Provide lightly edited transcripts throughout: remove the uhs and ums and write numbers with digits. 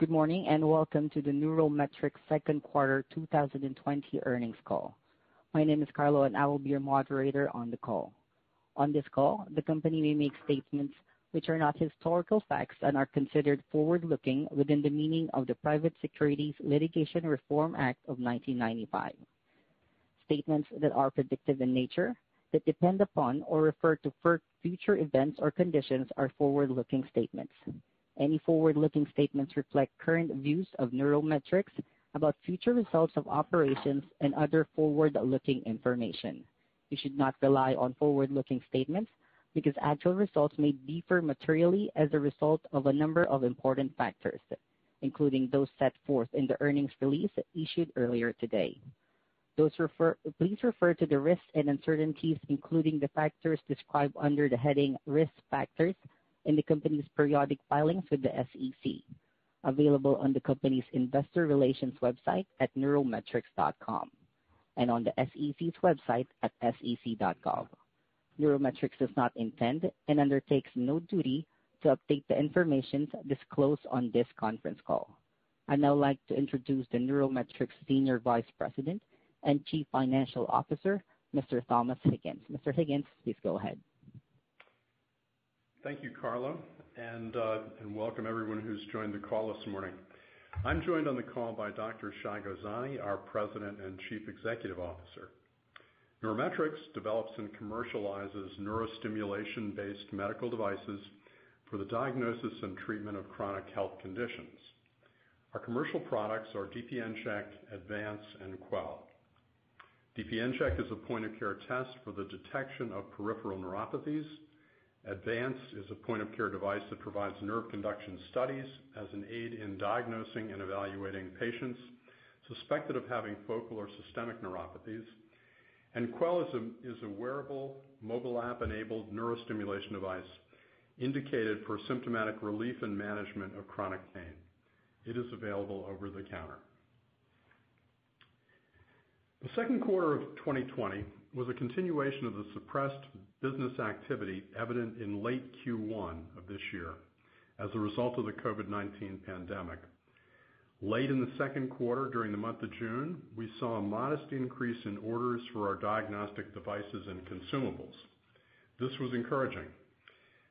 Good morning and welcome to the NeuroMetrix's second quarter 2020 earnings call. My name is Carlo and I will be your moderator on the call. On this call, the company may make statements which are not historical facts and are considered forward-looking within the meaning of the Private Securities Litigation Reform Act of 1995. Statements that are predictive in nature, that depend upon or refer to future events or conditions are forward-looking statements. Any forward-looking statements reflect current views of NeuroMetrix about future results of operations and other forward-looking information. You should not rely on forward-looking statements because actual results may differ materially as a result of a number of important factors, including those set forth in the earnings release issued earlier today. Please refer to the risks and uncertainties, including the factors described under the heading Risk Factors in the company's periodic filings with the SEC, available on the company's investor relations website at neurometrix.com and on the SEC's website at sec.gov. NeuroMetrix does not intend and undertakes no duty to update the information disclosed on this conference call. I'd now like to introduce the NeuroMetrix Senior Vice President and Chief Financial Officer, Mr. Thomas Higgins. Mr. Higgins, please go ahead. Thank you, Carlo, and welcome everyone who's joined the call this morning. I'm joined on the call by Dr. Shai Gozani, our President and Chief Executive Officer. NeuroMetrix develops and commercializes neurostimulation-based medical devices for the diagnosis and treatment of chronic health conditions. Our commercial products are DPNCheck, Advance, and Quell. DPNCheck is a point-of-care test for the detection of peripheral neuropathies. Advance is a point-of-care device that provides nerve conduction studies as an aid in diagnosing and evaluating patients suspected of having focal or systemic neuropathies. And Quell is a wearable, mobile app-enabled neurostimulation device indicated for symptomatic relief and management of chronic pain. It is available over the counter. The second quarter of 2020 was a continuation of the suppressed business activity evident in late Q1 of this year as a result of the COVID-19 pandemic. Late in the second quarter, during the month of June, we saw a modest increase in orders for our diagnostic devices and consumables. This was encouraging.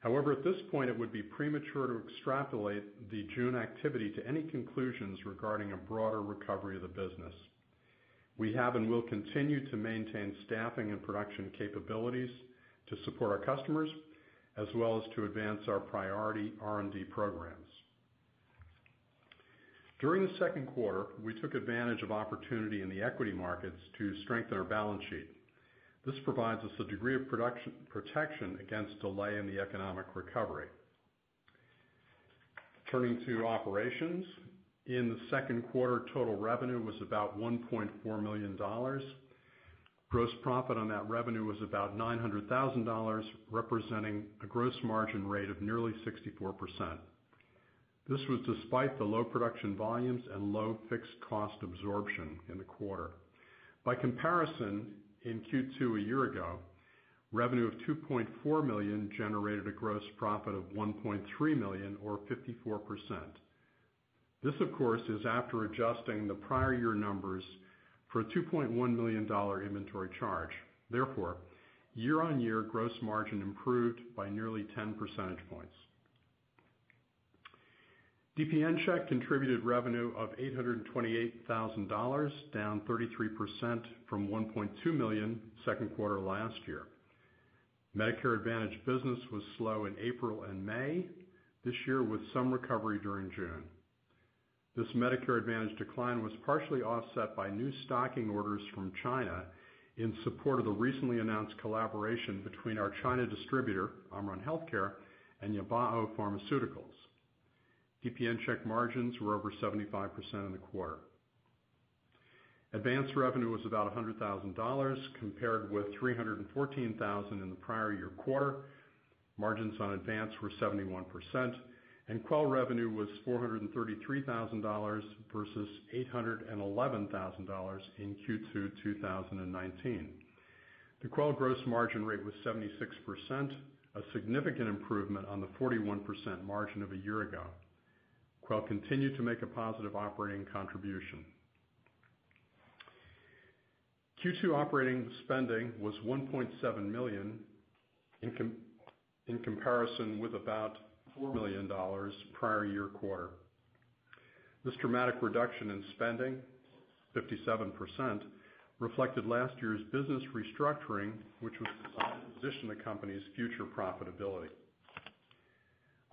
However, at this point, it would be premature to extrapolate the June activity to any conclusions regarding a broader recovery of the business. We have and will continue to maintain staffing and production capabilities to support our customers, as well as to advance our priority R&D programs. During the second quarter, we took advantage of opportunity in the equity markets to strengthen our balance sheet. This provides us a degree of protection against delay in the economic recovery. Turning to operations, in the second quarter, total revenue was about $1.4 million. Gross profit on that revenue was about $900,000, representing a gross margin rate of nearly 64%. This was despite the low production volumes and low fixed cost absorption in the quarter. By comparison, in Q2 a year ago, revenue of $2.4 million generated a gross profit of $1.3 million, or 54%. This, of course, is after adjusting the prior year numbers for a $2.1 million inventory charge. Therefore, year-on-year gross margin improved by nearly 10 percentage points. DPNCheck contributed revenue of $828,000, down 33% from $1.2 million second quarter last year. Medicare Advantage business was slow in April and May this year, with some recovery during June. This Medicare Advantage decline was partially offset by new stocking orders from China in support of the recently announced collaboration between our China distributor, Amran Healthcare, and Yabao Pharmaceuticals. DPNCheck margins were over 75% in the quarter. Advanced revenue was about $100,000 compared with $314,000 in the prior year quarter. Margins on Advance were 71%, and Quell revenue was $433,000 versus $811,000 in Q2 2019. The Quell gross margin rate was 76%, a significant improvement on the 41% margin of a year ago. Quell continued to make a positive operating contribution. Q2 operating spending was $1.7 million in comparison with about $4 million prior year quarter. This dramatic reduction in spending, 57%, reflected last year's business restructuring, which was designed to position the company's future profitability.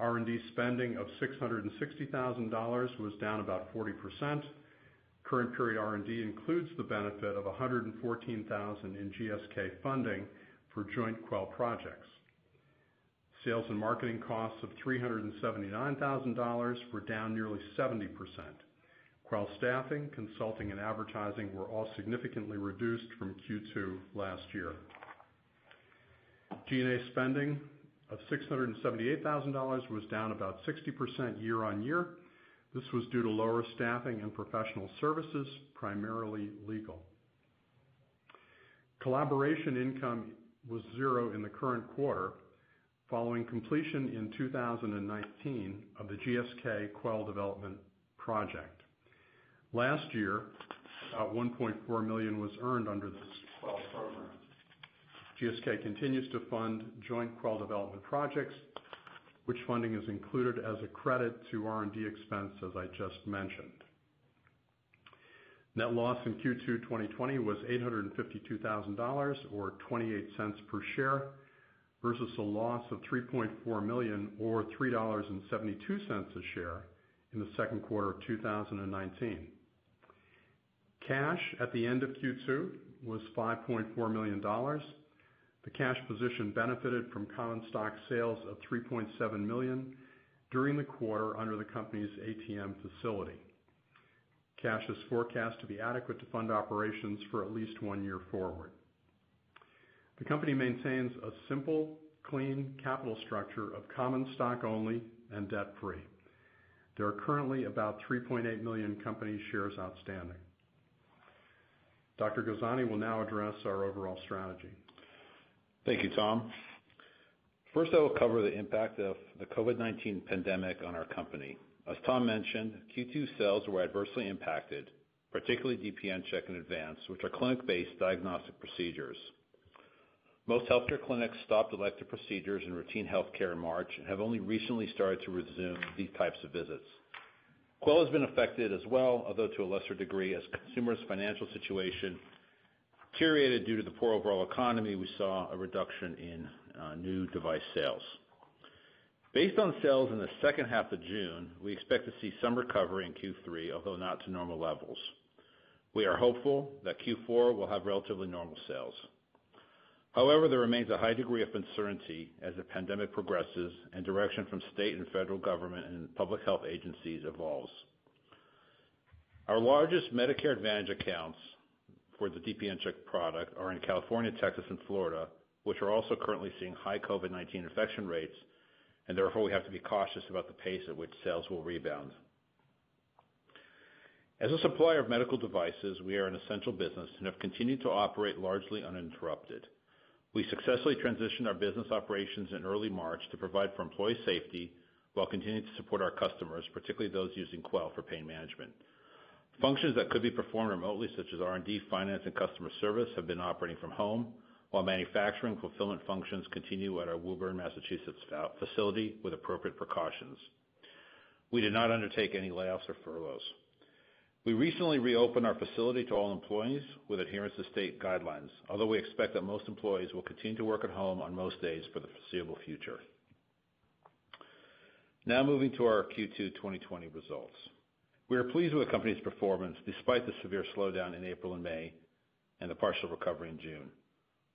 R&D spending of $660,000 was down about 40%. Current period R&D includes the benefit of $114,000 in GSK funding for joint Quell projects. Sales and marketing costs of $379,000 were down nearly 70%. Quell staffing, consulting, and advertising were all significantly reduced from Q2 last year. G&A spending of $678,000 was down about 60% year on year. This was due to lower staffing and professional services, primarily legal. Collaboration income was zero in the current quarter, following completion in 2019 of the GSK Quell development project. Last year, about $1.4 million was earned under this Quell program. GSK continues to fund joint Quell development projects, which funding is included as a credit to R&D expense, as I just mentioned. Net loss in Q2 2020 was $852,000, or 28 cents per share, versus a loss of $3.4 million, or $3.72 a share, in the second quarter of 2019. Cash at the end of Q2 was $5.4 million. The cash position benefited from common stock sales of $3.7 million during the quarter under the company's ATM facility. Cash is forecast to be adequate to fund operations for at least 1 year forward. The company maintains a simple, clean capital structure of common stock only and debt-free. There are currently about 3.8 million company shares outstanding. Dr. Gozani will now address our overall strategy. Thank you, Tom. First, I will cover the impact of the COVID-19 pandemic on our company. As Tom mentioned, Q2 sales were adversely impacted, particularly DPNCheck and Advance, which are clinic-based diagnostic procedures. Most healthcare clinics stopped elective procedures and routine healthcare in March and have only recently started to resume these types of visits. Quell has been affected as well, although to a lesser degree, as consumers' financial situation deteriorated due to the poor overall economy. We saw a reduction in new device sales. Based on sales in the second half of June, we expect to see some recovery in Q3, although not to normal levels. We are hopeful that Q4 will have relatively normal sales. However, there remains a high degree of uncertainty as the pandemic progresses and direction from state and federal government and public health agencies evolves. Our largest Medicare Advantage accounts for the DPNCheck product are in California, Texas, and Florida, which are also currently seeing high COVID-19 infection rates, and therefore we have to be cautious about the pace at which sales will rebound. As a supplier of medical devices, we are an essential business and have continued to operate largely uninterrupted. We successfully transitioned our business operations in early March to provide for employee safety while continuing to support our customers, particularly those using Quell for pain management. Functions that could be performed remotely, such as R&D, finance, and customer service, have been operating from home, while manufacturing fulfillment functions continue at our Woburn, Massachusetts facility with appropriate precautions. We did not undertake any layoffs or furloughs. We recently reopened our facility to all employees with adherence to state guidelines, although we expect that most employees will continue to work at home on most days for the foreseeable future. Now moving to our Q2 2020 results. We are pleased with the company's performance despite the severe slowdown in April and May and the partial recovery in June.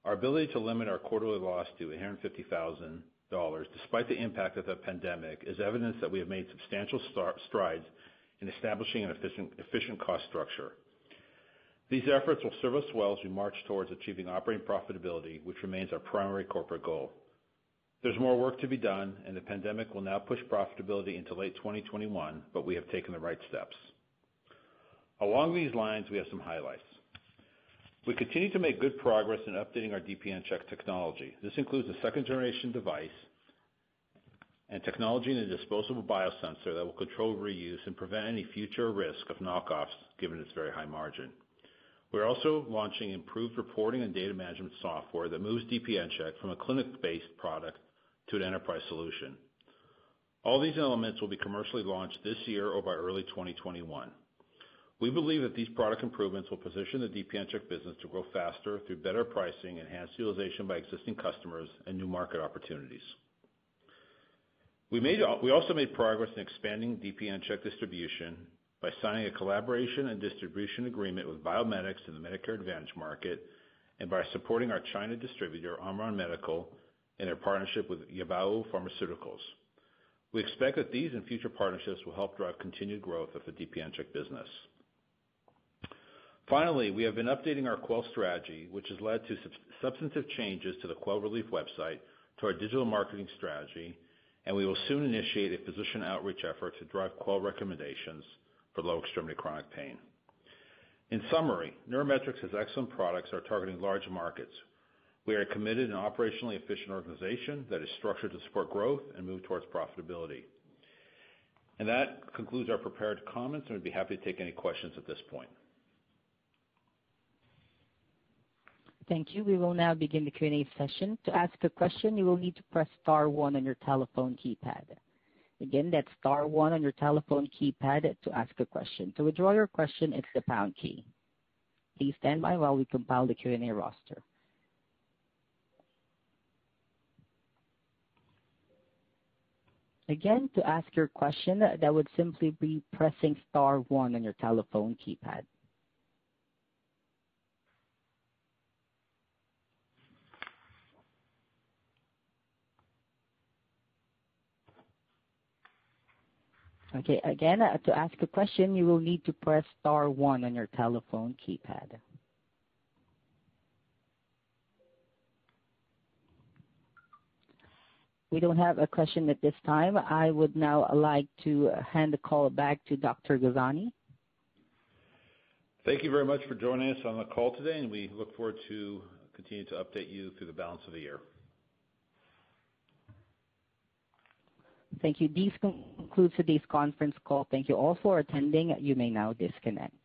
Our ability to limit our quarterly loss to $850,000 despite the impact of the pandemic is evidence that we have made substantial strides in establishing an efficient cost structure. These efforts will serve us well as we march towards achieving operating profitability, which remains our primary corporate goal. There's more work to be done, and the pandemic will now push profitability into late 2021, but we have taken the right steps. Along these lines, we have some highlights. We continue to make good progress in updating our DPNCheck technology. This includes a second-generation device and technology in a disposable biosensor that will control reuse and prevent any future risk of knockoffs given its very high margin. We're also launching improved reporting and data management software that moves DPNCheck from a clinic-based product to an enterprise solution. All these elements will be commercially launched this year or by early 2021. We believe that these product improvements will position the DPNCheck business to grow faster through better pricing, enhanced utilization by existing customers, and new market opportunities. We also made progress in expanding DPNCheck distribution by signing a collaboration and distribution agreement with Biomedics in the Medicare Advantage market, and by supporting our China distributor, Omron Medical, in their partnership with Yabao Pharmaceuticals. We expect that these and future partnerships will help drive continued growth of the DPNCheck business. Finally, we have been updating our Quell strategy, which has led to substantive changes to the Quell Relief website, to our digital marketing strategy, and we will soon initiate a physician outreach effort to drive Quell recommendations for low extremity chronic pain. In summary, NeuroMetrix has excellent products that are targeting large markets. We are a committed and operationally efficient organization that is structured to support growth and move towards profitability. And that concludes our prepared comments, and we'd be happy to take any questions at this point. Thank you. We will now begin the Q&A session. To ask a question, you will need to press star 1 on your telephone keypad. Again, that's star 1 on your telephone keypad to ask a question. To withdraw your question, it's the pound key. Please stand by while we compile the Q&A roster. Again, to ask your question, that would simply be pressing star 1 on your telephone keypad. Okay, again, to ask a question, you will need to press star 1 on your telephone keypad. We don't have a question at this time. I would now like to hand the call back to Dr. Gozani. Thank you very much for joining us on the call today, and we look forward to continue to update you through the balance of the year. Thank you. This concludes today's conference call. Thank you all for attending. You may now disconnect.